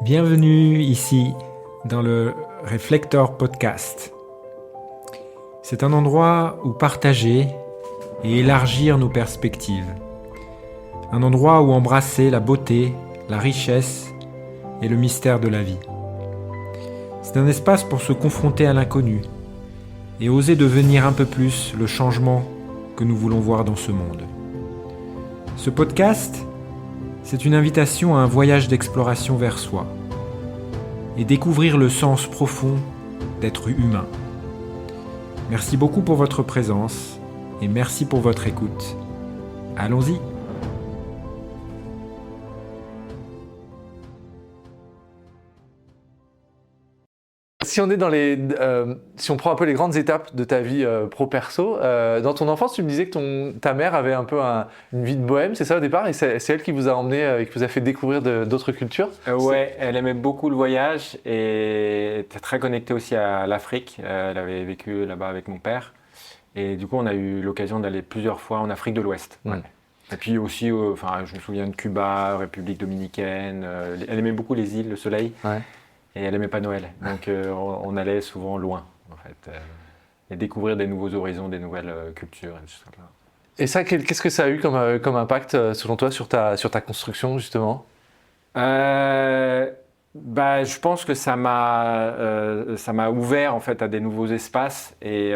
Bienvenue ici dans le Reflector Podcast. C'est un endroit où partager et élargir nos perspectives. Un endroit où embrasser la beauté, la richesse et le mystère de la vie. C'est un espace pour se confronter à l'inconnu et oser devenir un peu plus le changement que nous voulons voir dans ce monde. Ce podcast, c'est une invitation à un voyage d'exploration vers soi et découvrir le sens profond d'être humain. Merci beaucoup pour votre présence et merci pour votre écoute. Allons-y! Si on est si on prend un peu les grandes étapes de ta vie pro-perso, dans ton enfance, tu me disais que ta mère avait un peu une vie de bohème, c'est ça au départ, et c'est elle qui vous a emmené, qui vous a fait découvrir d'autres cultures. Ouais, elle aimait beaucoup le voyage et était très connectée aussi à l'Afrique. Elle avait vécu là-bas avec mon père et du coup on a eu l'occasion d'aller plusieurs fois en Afrique de l'Ouest. Ouais. Et puis aussi, je me souviens de Cuba, République dominicaine. Elle aimait beaucoup les îles, le soleil. Ouais. Et elle n'aimait pas Noël, donc on allait souvent loin, en fait, et découvrir des nouveaux horizons, des nouvelles cultures, et tout ça. Et ça, qu'est-ce que ça a eu comme impact, selon toi, sur ta construction, justement ? Je pense que ça m'a ouvert, en fait, à des nouveaux espaces et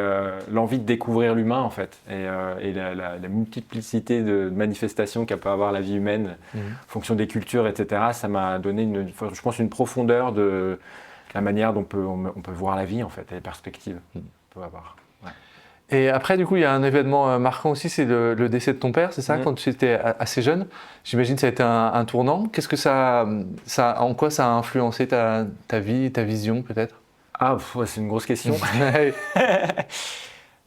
l'envie de découvrir l'humain, en fait, et la multiplicité de manifestations qu'a peut avoir la vie humaine, en fonction des cultures, etc. Ça m'a donné, je pense, une profondeur de la manière dont on peut voir la vie, en fait, et les perspectives qu'on peut avoir. Ouais. Et après, du coup, il y a un événement marquant aussi, c'est le décès de ton père, c'est ça, quand tu étais assez jeune. J'imagine que ça a été un tournant. Qu'est-ce que en quoi ça a influencé ta vie, ta vision, peut-être ? C'est une grosse question.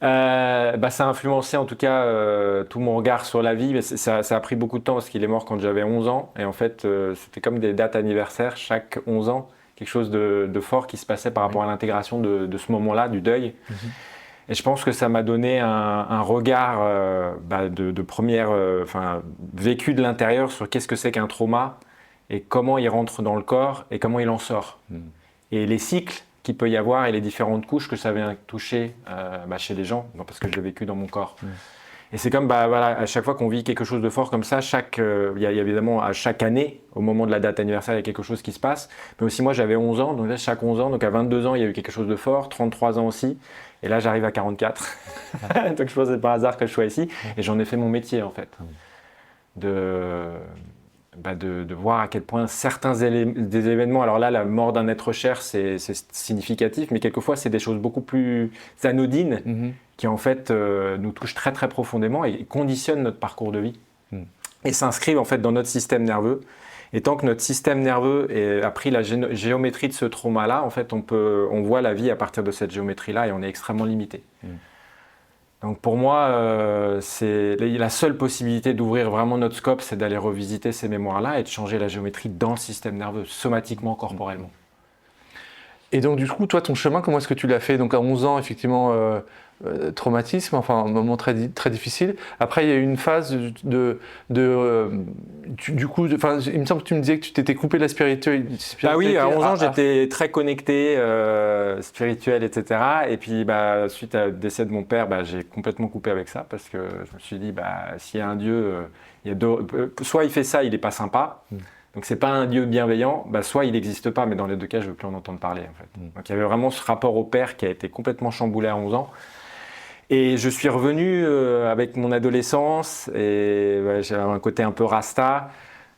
Ça a influencé en tout cas tout mon regard sur la vie, mais ça a pris beaucoup de temps parce qu'il est mort quand j'avais 11 ans. Et en fait, c'était comme des dates anniversaires, chaque 11 ans, quelque chose de fort qui se passait par rapport à l'intégration de ce moment-là, du deuil. Et je pense que ça m'a donné un regard de première, vécu de l'intérieur sur qu'est-ce que c'est qu'un trauma et comment il rentre dans le corps et comment il en sort. Et les cycles qu'il peut y avoir et les différentes couches que ça vient toucher chez les gens, parce que je l'ai vécu dans mon corps. Et c'est comme à chaque fois qu'on vit quelque chose de fort comme ça, il y a évidemment à chaque année, au moment de la date anniversaire, il y a quelque chose qui se passe. Mais aussi moi j'avais 11 ans, donc là chaque 11 ans, donc à 22 ans il y a eu quelque chose de fort, 33 ans aussi. Et là j'arrive à 44. Donc je pense que c'est par hasard que je sois ici. Et j'en ai fait mon métier en fait. De voir à quel point certains des événements, alors là la mort d'un être cher c'est significatif, mais quelquefois c'est des choses beaucoup plus anodines qui en fait nous touchent très très profondément et conditionnent notre parcours de vie et s'inscrivent en fait dans notre système nerveux. Et tant que notre système nerveux a pris la géométrie de ce trauma-là, en fait on voit la vie à partir de cette géométrie-là et on est extrêmement limité. Donc pour moi, c'est la seule possibilité d'ouvrir vraiment notre scope, c'est d'aller revisiter ces mémoires-là et de changer la géométrie dans le système nerveux, somatiquement, corporellement. Et donc du coup, toi, ton chemin, comment est-ce que tu l'as fait ? Donc à 11 ans, effectivement, traumatisme, un moment très, très difficile. Après, il y a eu une phase il me semble que tu me disais que tu t'étais coupé de la spiritualité. Oui, à 11 ans, j'étais très connecté, spirituel, etc. Et puis, suite au décès de mon père, j'ai complètement coupé avec ça parce que je me suis dit, s'il y a un Dieu, soit il fait ça, il n'est pas sympa. Donc c'est pas un Dieu bienveillant, soit il n'existe pas, mais dans les deux cas, je ne veux plus en entendre parler. En fait. Donc il y avait vraiment ce rapport au père qui a été complètement chamboulé à 11 ans. Et je suis revenu avec mon adolescence, et j'avais un côté un peu rasta,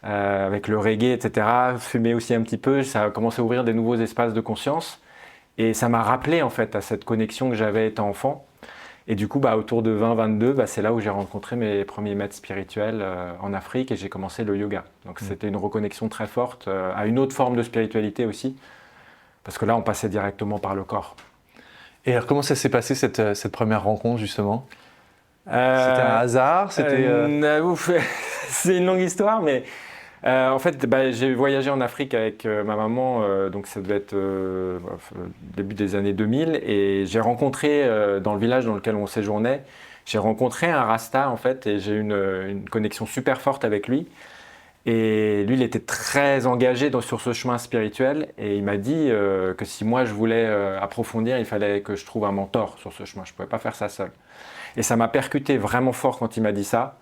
avec le reggae, etc. Fumer aussi un petit peu, ça a commencé à ouvrir des nouveaux espaces de conscience. Et ça m'a rappelé en fait à cette connexion que j'avais étant enfant. Et du coup, autour de 20-22, c'est là où j'ai rencontré mes premiers maîtres spirituels en Afrique et j'ai commencé le yoga. Donc c'était une reconnexion très forte à une autre forme de spiritualité aussi, parce que là, on passait directement par le corps. Et alors, comment ça s'est passé cette première rencontre, justement ? C'était un hasard ? C'est une longue histoire, mais en fait, j'ai voyagé en Afrique avec ma maman, donc ça devait être début des années 2000, et j'ai rencontré dans le village dans lequel on séjournait, j'ai rencontré un Rasta en fait, et j'ai eu une connexion super forte avec lui. Et lui, il était très engagé sur ce chemin spirituel et il m'a dit que si moi je voulais approfondir, il fallait que je trouve un mentor sur ce chemin. Je ne pouvais pas faire ça seul. Et ça m'a percuté vraiment fort quand il m'a dit ça.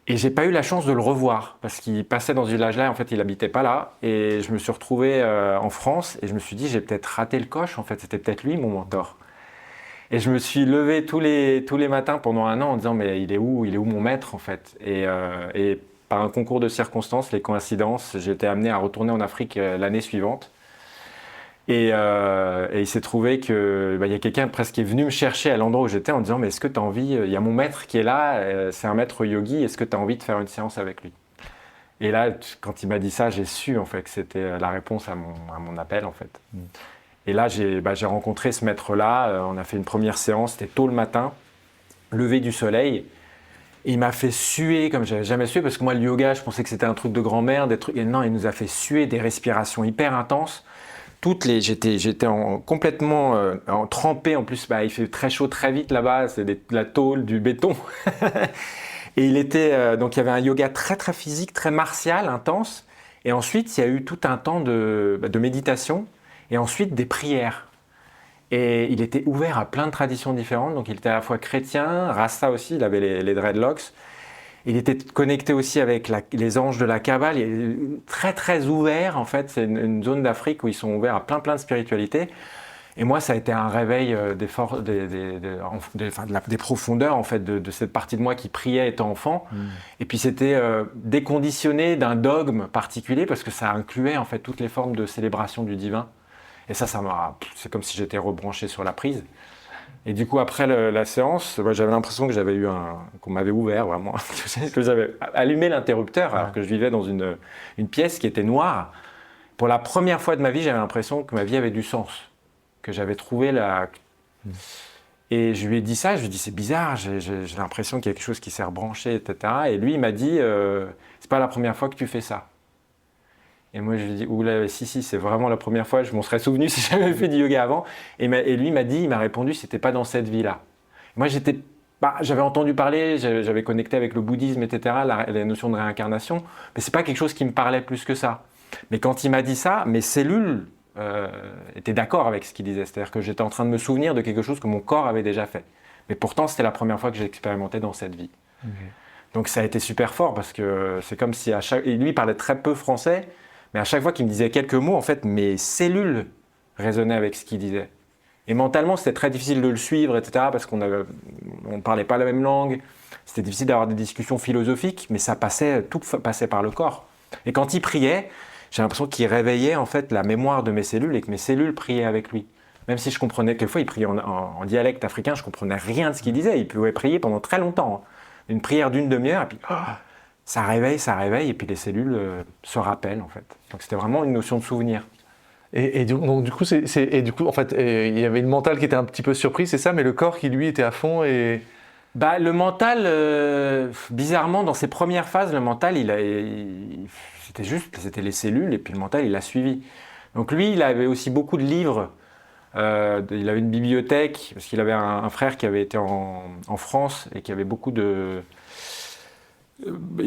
Et j'ai pas eu la chance de le revoir parce qu'il passait dans ce village-là. En fait, il habitait pas là. Et je me suis retrouvé en France et je me suis dit, j'ai peut-être raté le coche. En fait, c'était peut-être lui mon mentor. Et je me suis levé tous les matins pendant un an en disant, mais il est où mon maître en fait. Et par un concours de circonstances, les coïncidences, j'ai été amené à retourner en Afrique l'année suivante. Et il s'est trouvé que y a quelqu'un presque qui est venu me chercher à l'endroit où j'étais en disant, mais est-ce que tu as envie, il y a mon maître qui est là, c'est un maître yogi, est-ce que tu as envie de faire une séance avec lui? Et là, quand il m'a dit ça, j'ai su en fait que c'était la réponse à mon appel en fait. Et là, j'ai rencontré ce maître-là, on a fait une première séance, c'était tôt le matin, lever du soleil. Et il m'a fait suer comme j'avais jamais sué, parce que moi, le yoga, je pensais que c'était un truc de grand-mère, des trucs. Et non, il nous a fait suer des respirations hyper intenses. J'étais complètement trempé. En plus, il fait très chaud très vite là-bas. C'est de la tôle, du béton. Et donc il y avait un yoga très très physique, très martial, intense. Et ensuite, il y a eu tout un temps de méditation et ensuite des prières. Et il était ouvert à plein de traditions différentes. Donc il était à la fois chrétien, Rasta aussi, il avait les dreadlocks. Il était connecté aussi avec les anges de la Kabbale. Il est très très ouvert en fait. C'est une zone d'Afrique où ils sont ouverts à plein de spiritualités. Et moi, ça a été un réveil des profondeurs en fait de cette partie de moi qui priait étant enfant. Et puis c'était déconditionné d'un dogme particulier parce que ça incluait en fait toutes les formes de célébration du divin. Et c'est comme si j'étais rebranché sur la prise. Et du coup, après la séance, j'avais l'impression que qu'on m'avait ouvert vraiment, que j'avais allumé l'interrupteur alors que je vivais dans une pièce qui était noire. Pour la première fois de ma vie, j'avais l'impression que ma vie avait du sens, que j'avais trouvé Et je lui ai dit ça, je lui ai dit c'est bizarre, j'ai l'impression qu'il y a quelque chose qui s'est rebranché, etc. Et lui, il m'a dit, c'est pas la première fois que tu fais ça. Et moi, je lui ai dit, oula, si, c'est vraiment la première fois, je m'en serais souvenu si j'avais fait du yoga avant. Et lui, il m'a répondu, c'était pas dans cette vie-là. Moi, j'avais entendu parler, j'avais connecté avec le bouddhisme, etc., la notion de réincarnation, mais c'est pas quelque chose qui me parlait plus que ça. Mais quand il m'a dit ça, mes cellules étaient d'accord avec ce qu'il disait. C'est-à-dire que j'étais en train de me souvenir de quelque chose que mon corps avait déjà fait. Mais pourtant, c'était la première fois que j'ai expérimenté dans cette vie. Okay. Donc ça a été super fort parce que c'est comme si et lui, il parlait très peu français, mais à chaque fois qu'il me disait quelques mots, en fait, mes cellules résonnaient avec ce qu'il disait. Et mentalement, c'était très difficile de le suivre, etc., parce qu'on ne parlait pas la même langue. C'était difficile d'avoir des discussions philosophiques, mais tout passait par le corps. Et quand il priait, j'ai l'impression qu'il réveillait en fait la mémoire de mes cellules et que mes cellules priaient avec lui. Même si je comprenais, quelquefois il priait en dialecte africain, je ne comprenais rien de ce qu'il disait. Il pouvait prier pendant très longtemps. Une prière d'une demi-heure, et puis ça réveille, et puis les cellules se rappellent en fait. Donc c'était vraiment une notion de souvenir. Donc du coup, en fait, il y avait le mental qui était un petit peu surpris, c'est ça, mais le corps qui lui était à fond et... Le mental, bizarrement, dans ses premières phases, le mental, c'était les cellules, et puis le mental, il a suivi. Donc lui, il avait aussi beaucoup de livres. Il avait une bibliothèque, parce qu'il avait un frère qui avait été en France et qui avait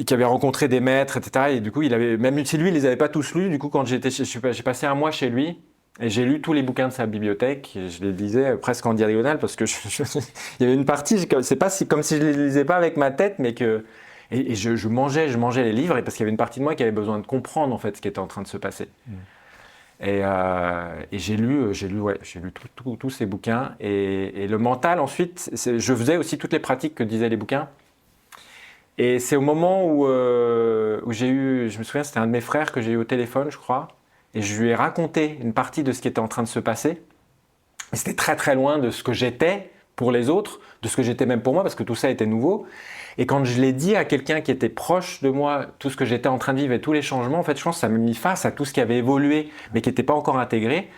qui avait rencontré des maîtres, etc. Et du coup, même si lui, il les avait pas tous lus, du coup, quand j'ai passé un mois chez lui, et j'ai lu tous les bouquins de sa bibliothèque, et je les lisais presque en diagonale, parce que il y avait une partie, c'est pas comme si je les lisais pas avec ma tête, mais que... Et je mangeais les livres, et parce qu'il y avait une partie de moi qui avait besoin de comprendre, en fait, ce qui était en train de se passer. Et j'ai lu tous ces bouquins. Et le mental, ensuite, je faisais aussi toutes les pratiques que disaient les bouquins. Et c'est au moment où j'ai eu, je me souviens, c'était un de mes frères que j'ai eu au téléphone, je crois, et je lui ai raconté une partie de ce qui était en train de se passer. Et c'était très très loin de ce que j'étais pour les autres, de ce que j'étais même pour moi, parce que tout ça était nouveau. Et quand je l'ai dit à quelqu'un qui était proche de moi, tout ce que j'étais en train de vivre et tous les changements, en fait, je pense que ça m'a mis face à tout ce qui avait évolué, mais qui n'était pas encore intégré.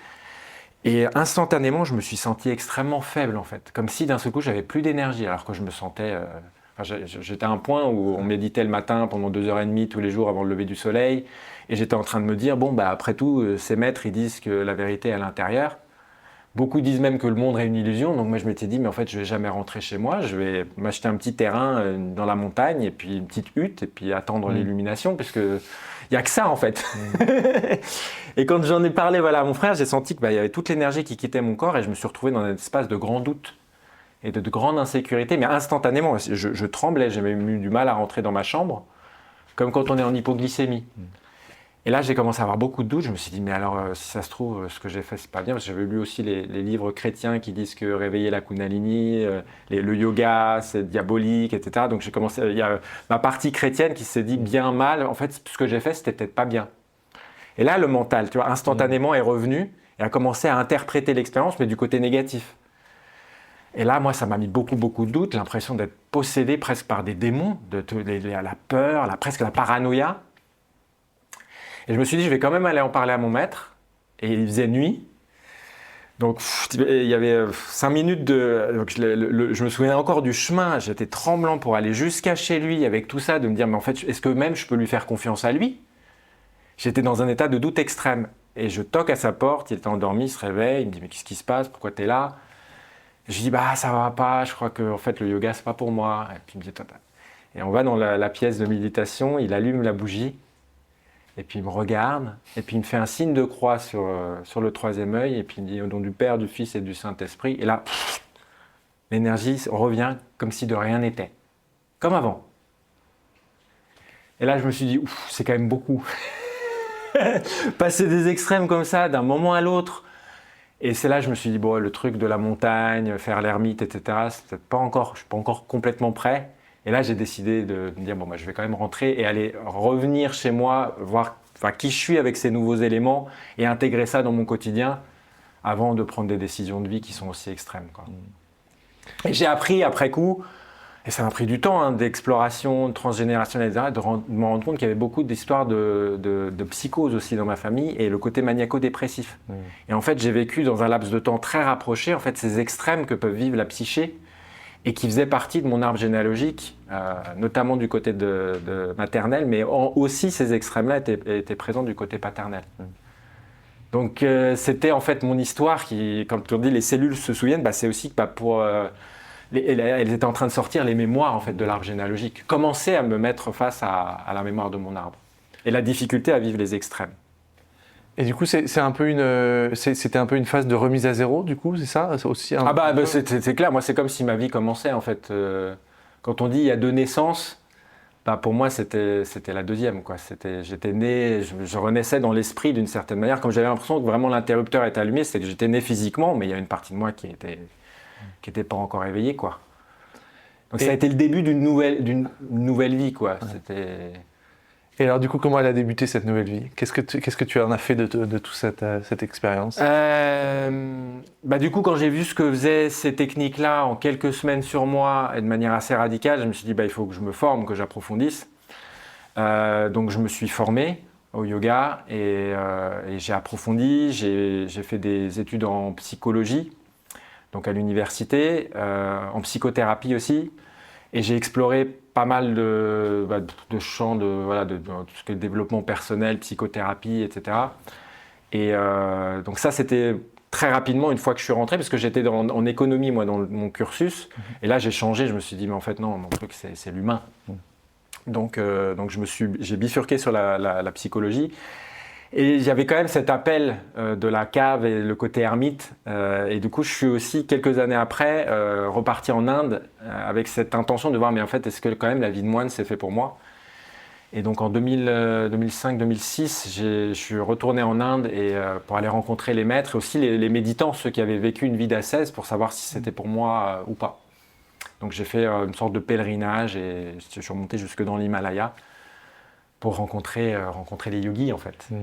Et instantanément, je me suis senti extrêmement faible, en fait. Comme si d'un seul coup, j'avais plus d'énergie, alors que je me sentais... j'étais à un point où on méditait le matin pendant 2h30 tous les jours avant le lever du soleil. Et j'étais en train de me dire, après tout, ces maîtres, ils disent que la vérité est à l'intérieur. Beaucoup disent même que le monde est une illusion. Donc moi, je m'étais dit, mais en fait, je vais jamais rentrer chez moi. Je vais m'acheter un petit terrain dans la montagne et puis une petite hutte et puis attendre l'illumination, puisque il y a que ça en fait. Et quand j'en ai parlé, voilà, à mon frère, j'ai senti qu'il y avait toute l'énergie qui quittait mon corps et je me suis retrouvé dans un espace de grand doute et de grande insécurité, mais instantanément. Je tremblais, j'ai même eu du mal à rentrer dans ma chambre, comme quand on est en hypoglycémie. Et là, j'ai commencé à avoir beaucoup de doutes. Je me suis dit, mais alors, si ça se trouve, ce que j'ai fait, c'est pas bien. Parce que j'avais lu aussi les livres chrétiens qui disent que réveiller la Kundalini, le yoga, c'est diabolique, etc. Donc, j'ai commencé. Il y a ma partie chrétienne qui s'est dit bien, mal. En fait, ce que j'ai fait, c'était peut-être pas bien. Et là, le mental, tu vois, instantanément est revenu et a commencé à interpréter l'expérience, mais du côté négatif. Et là, moi, ça m'a mis beaucoup, beaucoup de doutes, l'impression d'être possédé presque par des démons, la peur, presque la paranoïa. Et je me suis dit, je vais quand même aller en parler à mon maître. Et il faisait nuit. Donc, il y avait 5 minutes donc je me souviens encore du chemin. J'étais tremblant pour aller jusqu'à chez lui avec tout ça, de me dire, mais en fait, est-ce que même je peux lui faire confiance à lui? J'étais dans un état de doute extrême. Et je toque à sa porte, il était endormi, il se réveille, il me dit, mais qu'est-ce qui se passe? Pourquoi tu es là? Je lui dis, bah ça va pas, je crois que en fait, le yoga, c'est pas pour moi. Et puis il me dit, Tata. Et on va dans la pièce de méditation, il allume la bougie. Et puis il me regarde, et puis il me fait un signe de croix sur le troisième œil, et puis il me dit au nom du Père, du Fils et du Saint-Esprit. Et là, l'énergie revient comme si de rien n'était, comme avant. Et là, je me suis dit, ouf, c'est quand même beaucoup. Passer des extrêmes comme ça, d'un moment à l'autre. Et c'est là que je me suis dit, bon, le truc de la montagne, faire l'ermite, etc., c'est peut-être pas encore, je suis pas encore complètement prêt. Et là, j'ai décidé de me dire, bon, bah, je vais quand même rentrer et aller revenir chez moi, voir qui je suis avec ces nouveaux éléments et intégrer ça dans mon quotidien avant de prendre des décisions de vie qui sont aussi extrêmes, quoi. Et j'ai appris après coup, et ça m'a pris du temps, d'exploration, de transgénérationnelle, etc., de me rendre compte qu'il y avait beaucoup d'histoires de psychose aussi dans ma famille et le côté maniaco-dépressif. Et en fait, j'ai vécu dans un laps de temps très rapproché, en fait, ces extrêmes que peuvent vivre la psyché, et qui faisait partie de mon arbre généalogique, notamment du côté de maternel, mais aussi ces extrêmes-là étaient présents du côté paternel. Donc c'était en fait mon histoire qui, quand on dit les cellules se souviennent, c'est aussi que elles étaient en train de sortir les mémoires en fait, de l'arbre généalogique, commencer à me mettre face à la mémoire de mon arbre, et la difficulté à vivre les extrêmes. Et du coup, c'était un peu une phase de remise à zéro, du coup, c'est ça? C'est aussi c'est clair, moi c'est comme si ma vie commençait en fait. Quand on dit il y a 2 naissances, pour moi c'était la deuxième, quoi. J'étais né, je renaissais dans l'esprit d'une certaine manière, comme j'avais l'impression que vraiment l'interrupteur était allumé, c'est que j'étais né physiquement, mais il y a une partie de moi qui était pas encore éveillée, quoi. Donc ça a été le début d'une nouvelle vie, quoi. Et alors du coup, comment elle a débuté cette nouvelle vie? Qu'est-ce que tu en as fait de toute cette expérience? Du coup, quand j'ai vu ce que faisaient ces techniques-là en quelques semaines sur moi et de manière assez radicale, je me suis dit il faut que je me forme, que j'approfondisse. Donc je me suis formé au yoga et j'ai approfondi, j'ai fait des études en psychologie, donc à l'université, en psychothérapie aussi. Et j'ai exploré pas mal de champs de tout ce qui est développement personnel, psychothérapie, etc. Et donc ça, c'était très rapidement une fois que je suis rentré, parce que j'étais en économie, moi, dans mon cursus. Et là, j'ai changé, je me suis dit, mais en fait, non, mon truc, c'est l'humain. Donc j'ai bifurqué sur la psychologie. Et j'avais quand même cet appel de la cave et le côté ermite. Et du coup, je suis aussi, quelques années après, reparti en Inde avec cette intention de voir, mais en fait, est-ce que quand même la vie de moine, c'est fait pour moi? Et donc en 2005-2006, je suis retourné en Inde pour aller rencontrer les maîtres et aussi les méditants, ceux qui avaient vécu une vie d'ascèse, pour savoir si c'était pour moi ou pas. Donc j'ai fait une sorte de pèlerinage et je suis remonté jusque dans l'Himalaya pour rencontrer les yogis, en fait. Ouais.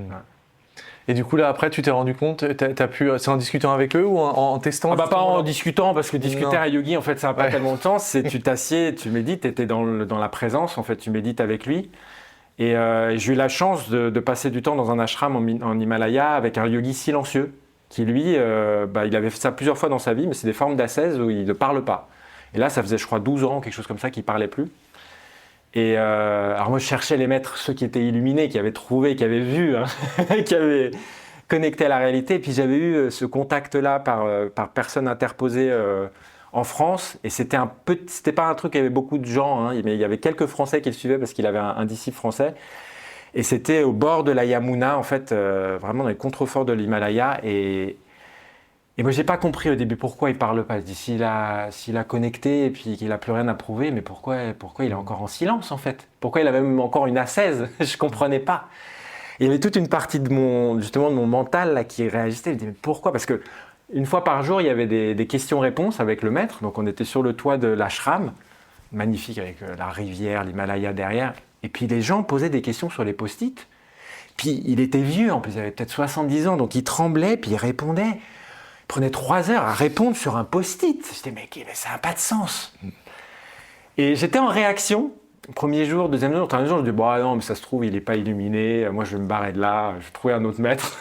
Et du coup, là, après, tu t'es rendu compte, c'est en discutant avec eux ou en testant? Pas en discutant, parce que discuter à un yogi, en fait, ça n'a pas tellement de sens. C'est tu t'assieds, tu médites, tu étais dans la présence, en fait, tu médites avec lui. Et j'ai eu la chance de passer du temps dans un ashram en Himalaya avec un yogi silencieux, qui lui, il avait fait ça plusieurs fois dans sa vie, mais c'est des formes d'ascèse où il ne parle pas. Et là, ça faisait, je crois, 12 ans, quelque chose comme ça, qu'il ne parlait plus. Et alors moi je cherchais les maîtres, ceux qui étaient illuminés, qui avaient trouvé, qui avaient vu, qui connecté à la réalité. Et puis j'avais eu ce contact-là par personne interposée en France. Et c'était pas un truc, il y avait beaucoup de gens, hein, mais il y avait quelques Français qui le suivaient parce qu'il avait un disciple français. Et c'était au bord de la Yamuna, en fait, vraiment dans les contreforts de l'Himalaya. Et moi, j'ai pas compris au début pourquoi il parle pas. Je dis, s'il a connecté et puis qu'il a plus rien à prouver, mais pourquoi il est encore en silence, en fait? Pourquoi il a même encore une ascèse? Je comprenais pas. Il y avait toute une partie de mon mental là, qui réagissait. Je me disais, mais pourquoi? Parce que une fois par jour, il y avait des questions-réponses avec le maître. Donc, on était sur le toit de l'ashram, magnifique avec la rivière, l'Himalaya derrière. Et puis, les gens posaient des questions sur les post-it. Puis, il était vieux, en plus, il avait peut-être 70 ans. Donc, il tremblait, puis il répondait. Il prenait 3 heures à répondre sur un post-it. Je disais, mais ça n'a pas de sens. Et j'étais en réaction. Premier jour, deuxième jour, troisième jour, je me dis, bon, non, mais ça se trouve, il n'est pas illuminé. Moi, je vais me barrer de là. Je vais trouver un autre maître.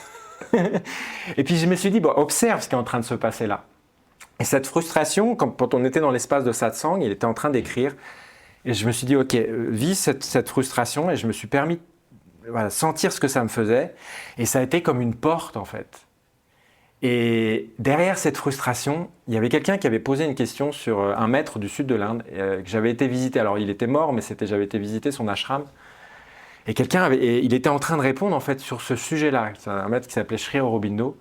Et puis, je me suis dit, bon, observe ce qui est en train de se passer là. Et cette frustration, quand on était dans l'espace de satsang, il était en train d'écrire. Et je me suis dit, ok, vis cette frustration. Et je me suis permis de sentir ce que ça me faisait. Et ça a été comme une porte, en fait. Et derrière cette frustration, il y avait quelqu'un qui avait posé une question sur un maître du sud de l'Inde que j'avais été visiter. Alors, il était mort, mais j'avais été visiter son ashram. Et il était en train de répondre, en fait, sur ce sujet-là. C'est un maître qui s'appelait Sri Aurobindo.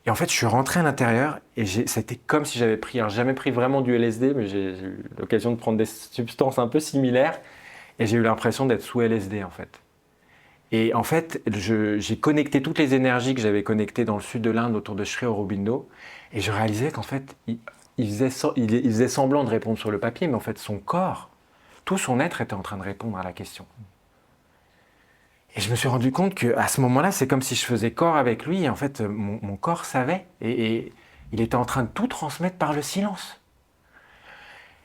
Et en fait, je suis rentré à l'intérieur et c'était comme si j'avais pris, alors j'ai jamais pris vraiment du LSD, mais j'ai eu l'occasion de prendre des substances un peu similaires et j'ai eu l'impression d'être sous LSD en fait. Et en fait, j'ai connecté toutes les énergies que j'avais connectées dans le sud de l'Inde autour de Sri Aurobindo et je réalisais qu'en fait, il faisait semblant de répondre sur le papier, mais en fait, son corps, tout son être était en train de répondre à la question. Et je me suis rendu compte qu'à ce moment-là, c'est comme si je faisais corps avec lui. Et en fait, mon corps savait. Et il était en train de tout transmettre par le silence.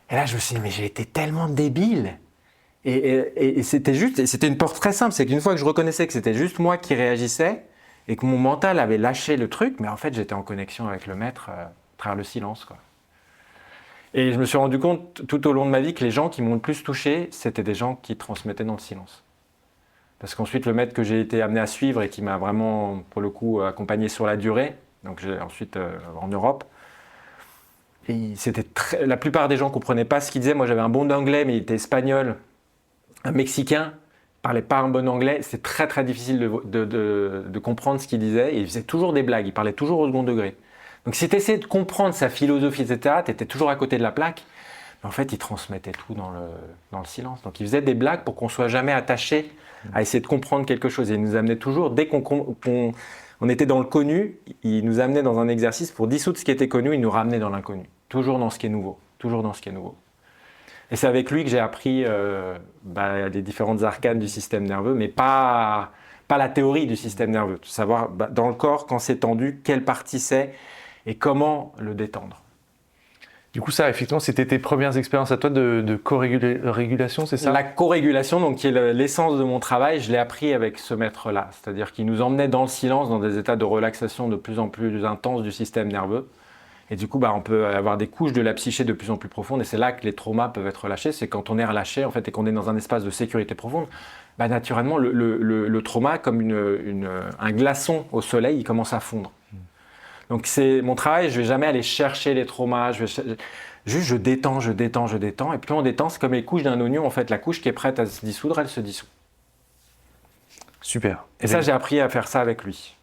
Et là, je me suis dit, mais j'ai été tellement débile. Et c'était une porte très simple. C'est qu'une fois que je reconnaissais que c'était juste moi qui réagissais et que mon mental avait lâché le truc, mais en fait, j'étais en connexion avec le maître à travers le silence, quoi. Et je me suis rendu compte tout au long de ma vie que les gens qui m'ont le plus touché, c'était des gens qui transmettaient dans le silence. Parce qu'ensuite, le maître que j'ai été amené à suivre et qui m'a vraiment, pour le coup, accompagné sur la durée, donc ensuite en Europe, et la plupart des gens ne comprenaient pas ce qu'il disait. Moi, j'avais un bon anglais, mais il était espagnol, un Mexicain, ne parlait pas un bon anglais. C'est très, très difficile de comprendre ce qu'il disait. Et il faisait toujours des blagues, il parlait toujours au second degré. Donc, si tu essayais de comprendre sa philosophie, etc., tu étais toujours à côté de la plaque. Mais en fait, il transmettait tout dans le silence. Donc, il faisait des blagues pour qu'on ne soit jamais attaché à essayer de comprendre quelque chose. Et il nous amenait toujours, dès qu'on était dans le connu, il nous amenait dans un exercice pour dissoudre ce qui était connu, il nous ramenait dans l'inconnu. Toujours dans ce qui est nouveau. Toujours dans ce qui est nouveau. Et c'est avec lui que j'ai appris les différentes arcanes du système nerveux, mais pas la théorie du système nerveux. De savoir, dans le corps, quand c'est tendu, quelle partie c'est et comment le détendre. Du coup, ça, effectivement, c'était tes premières expériences à toi de co-régulation, c'est ça? La co-régulation, donc, qui est l'essence de mon travail, je l'ai appris avec ce maître-là. C'est-à-dire qu'il nous emmenait dans le silence, dans des états de relaxation de plus en plus intenses du système nerveux. Et du coup, on peut avoir des couches de la psyché de plus en plus profondes. Et c'est là que les traumas peuvent être relâchés. C'est quand on est relâché, en fait, et qu'on est dans un espace de sécurité profonde, naturellement, le trauma, comme un glaçon au soleil, il commence à fondre. Donc c'est mon travail, je ne vais jamais aller chercher les traumas, juste je détends. Et plus on détend, c'est comme les couches d'un oignon, en fait, la couche qui est prête à se dissoudre, elle se dissout. Super. Et ça, j'ai appris à faire ça avec lui.